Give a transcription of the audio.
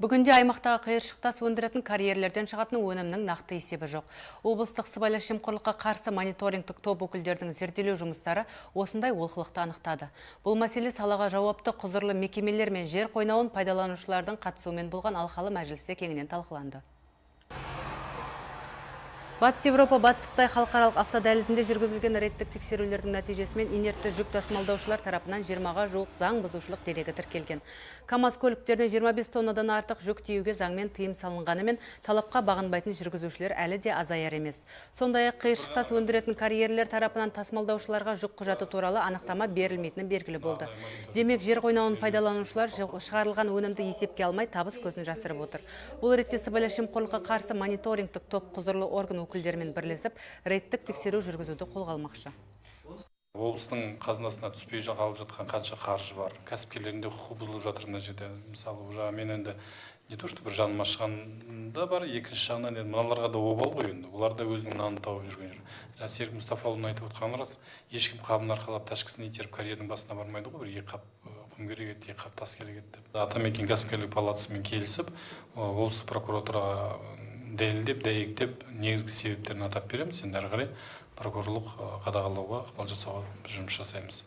Бүгінде аймақтағы қиыршық тас өндіретін карьерлерден шығатын өнімнің нақты есебі жоқ. Облыстық сыбайлас жемқорлыққа қарсы мониторингтік топ өкілдерінің зерделеу жұмыстары осындай олқылықты анықтады. Бұл мәселе салаға жауапты құзырлы мекемелер мен жер қойнауын пайдаланушылардың қатысуымен болған алқалы мәжілісте кеңінен талқыланды. Батыс Европа, Батыс Қытай халықаралық автодәлізінде жүргізілген рейдтік тексерулердің нәтижесімен инертті жүк тасымалдаушылар тарапынан 20-ға жуық заң бұзушылық дерегі тіркелген. КАМАЗ көліктеріне 25 тоннадан артық жүк тиеуге заңмен тыйым салынғанымен, талапқа бағынбайтын жүргізушілер әлі де азаяр емес. Сондай-ақ қиыршық тас өндіретін карьерлер тарапынан тасымалдаушыларға жүк құжаты туралы анықтама берілмейтіні белгілі болды. Демек, жер қойнауын пайдаланушылар шығарылған өнімді есепке алмай табыс көзін жасырып отыр. Бұл ретте сыбайлас жемқорлыққа қарсы мониторингтік топ құзырлы орган өкілдерімен бірлесіп, рейдтік тексеру жүргізуді қолға алмақшы. Облыстың қазынасына түспей қалып жатқан қанша қаржы бар. Кәсіпкерлерінде құқық бұзылып жатыр мына жерде. Мысалы, уже мен енді не то что бір жаныма шығанда бар, екінші жағынан енді мыналарға да обал ғой енді. Олар да өзінің нанын тауып жүрген жүр. Серік Мұстафаұлының айтып отқаны рас. Ешкім қабын арқалап ташкісін итеріп карьердің басына бармайды ғой. Бір екі қап құм керек еді, екі қап тас керек еді деп. Атамекен кәсіпкерлік палатасымен келісіп, облыстық прокуратураға дәлелдеп, дәйектеп, негізгі себептерін атап береміз. Енді әрі қарай прокурорлық қадағалауға ықпал жасауға жұмыс жасаймыз.